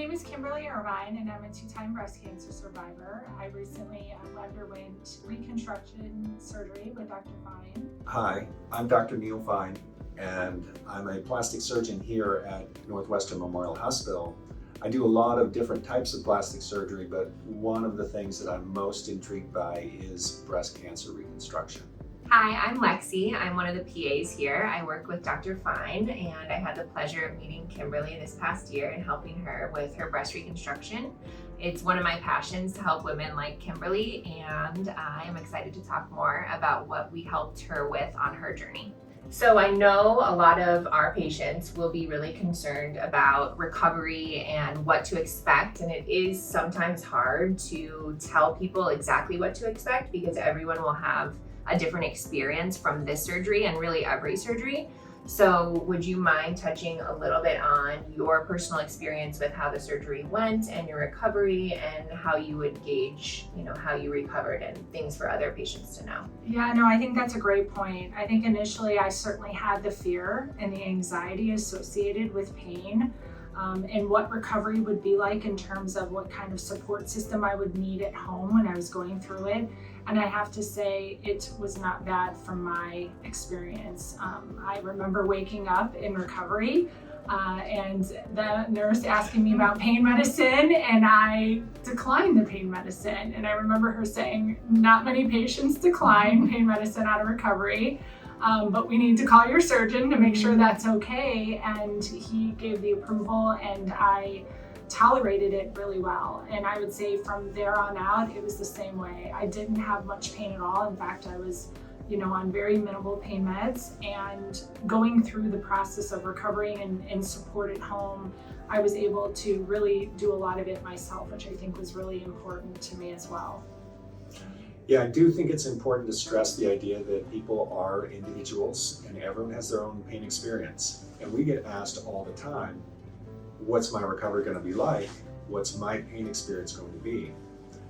name is Kimberly, and I'm a 2-time breast cancer survivor. I recently underwent reconstruction surgery with Dr. Fine. Hi, I'm Dr. Neil Fine, and I'm a plastic surgeon here at Northwestern Memorial Hospital. I do a lot of different types of plastic surgery, but one of the things that I'm most intrigued by is breast cancer reconstruction. Hi, I'm Lexy. I'm one of the PAs here. I work with Dr. Fine, and I had the pleasure of meeting Kimberly this past year and helping her with her breast reconstruction. It's one of my passions to help women like Kimberly, and I am excited to talk more about what we helped her with on her journey. So I know a lot of our patients will be really concerned about recovery and what to expect, and it is sometimes hard to tell people exactly what to expect because everyone will have a different experience from this surgery and really every surgery. So would you mind touching a little bit on your personal experience with how the surgery went and your recovery and how you would gauge, how you recovered and things for other patients to know? Yeah, no, I think that's a great point. I think initially I certainly had the fear and the anxiety associated with pain, and what recovery would be like in terms of what kind of support system I would need at home when I was going through it. And I have to say, it was not bad from my experience. I remember waking up in recovery and the nurse asking me about pain medicine, and I declined the pain medicine. And I remember her saying, not many patients decline pain medicine out of recovery. But we need to call your surgeon to make sure that's okay. And he gave the approval, and I tolerated it really well. And I would say from there on out, it was the same way. I didn't have much pain at all. In fact, I was, on very minimal pain meds, and going through the process of recovering and support at home, I was able to really do a lot of it myself, which I think was really important to me as well. Yeah, I do think it's important to stress the idea that people are individuals and everyone has their own pain experience. And we get asked all the time, what's my recovery going to be like? What's my pain experience going to be?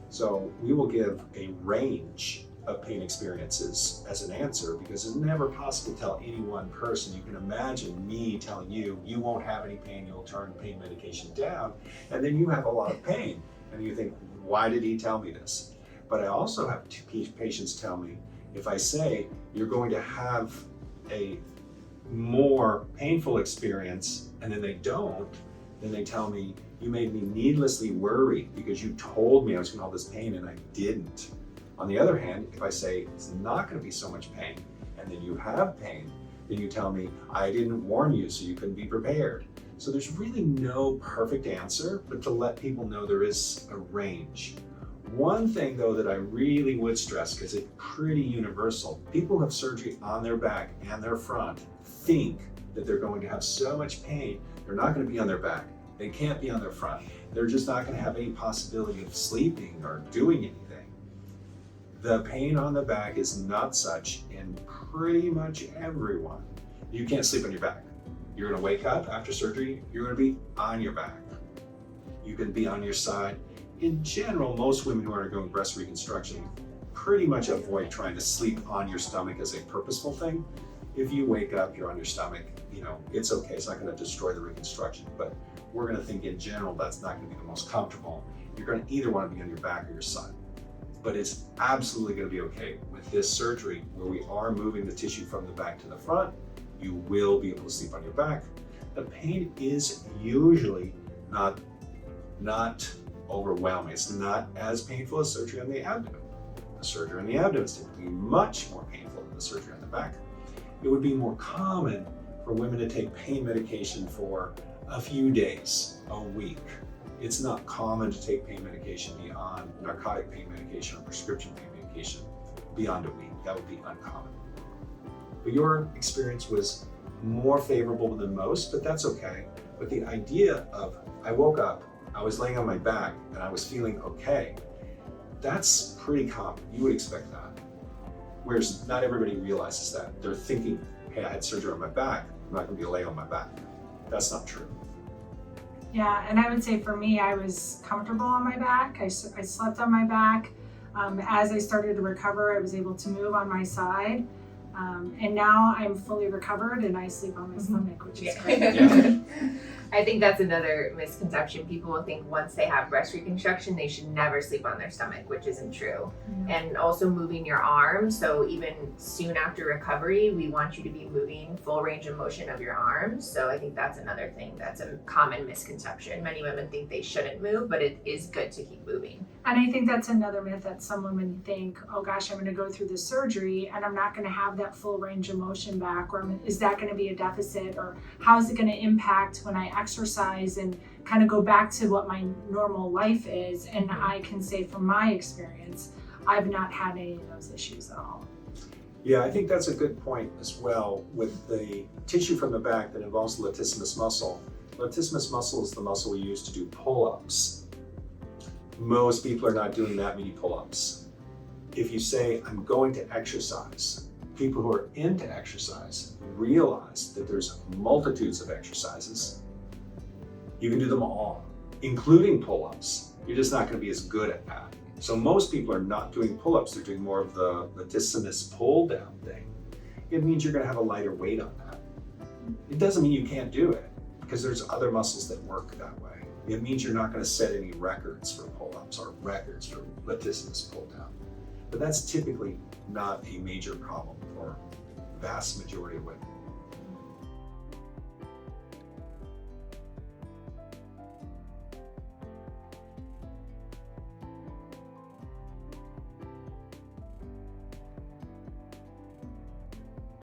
So we will give a range of pain experiences as an answer because it's never possible to tell any one person. You can imagine me telling you, you won't have any pain, you'll turn pain medication down, and then you have a lot of pain. And you think, why did he tell me this? But I also have patients tell me, if I say you're going to have a more painful experience and then they don't, then they tell me, you made me needlessly worry because you told me I was going to have this pain and I didn't. On the other hand, if I say it's not going to be so much pain and then you have pain, then you tell me I didn't warn you so you couldn't be prepared. So there's really no perfect answer, but to let people know there is a range. One thing though that I really would stress, because it's pretty universal, people who have surgery on their back and their front think that they're going to have so much pain, they're not going to be on their back, they can't be on their front, they're just not going to have any possibility of sleeping or doing anything. The pain on the back is not such in pretty much everyone. You can't sleep on your back. You're going to wake up after surgery, you're going to be on your back. You can be on your side. In general, most women who are undergoing breast reconstruction pretty much avoid trying to sleep on your stomach as a purposeful thing. If you wake up, you're on your stomach, it's okay. It's not going to destroy the reconstruction, but we're going to think in general that's not going to be the most comfortable. You're going to either want to be on your back or your side. But it's absolutely going to be okay with this surgery where we are moving the tissue from the back to the front. You will be able to sleep on your back. The pain is usually not overwhelming. It's not as painful as surgery on the abdomen. The surgery on the abdomen is typically much more painful than the surgery on the back. It would be more common for women to take pain medication for a few days, a week. It's not common to take pain medication beyond narcotic pain medication or prescription pain medication beyond a week. That would be uncommon. But your experience was more favorable than most, but that's okay. But the idea of, I woke up, I was laying on my back and I was feeling okay, that's pretty common. You would expect that. Whereas not everybody realizes that. They're thinking, hey, I had surgery on my back, I'm not going to be laying on my back. That's not true. Yeah, and I would say for me, I was comfortable on my back. I slept on my back. As I started to recover, I was able to move on my side. And now I'm fully recovered and I sleep on my stomach, which is great. Yeah. I think that's another misconception. People will think once they have breast reconstruction, they should never sleep on their stomach, which isn't true. And also moving your arms. So even soon after recovery, we want you to be moving full range of motion of your arms. So I think that's another thing that's a common misconception. Many women think they shouldn't move, but it is good to keep moving. And I think that's another myth that some women think, oh gosh, I'm going to go through the surgery and I'm not going to have that full range of motion back, or is that going to be a deficit, or how is it going to impact when I exercise and kind of go back to what my normal life is. And I can say from my experience, I've not had any of those issues at all. Yeah, I think that's a good point as well with the tissue from the back that involves the latissimus muscle. Latissimus muscle is the muscle we use to do pull-ups. Most people are not doing that many pull-ups. If you say, I'm going to exercise, people who are into exercise realize that there's multitudes of exercises. You can do them all, including pull-ups. You're just not going to be as good at that. So most people are not doing pull-ups, they're doing more of the latissimus pull-down thing. It means you're going to have a lighter weight on that. It doesn't mean you can't do it, because there's other muscles that work that way. It means you're not going to set any records for pull-ups or records for latissimus pull-down. But that's typically not a major problem for the vast majority of women.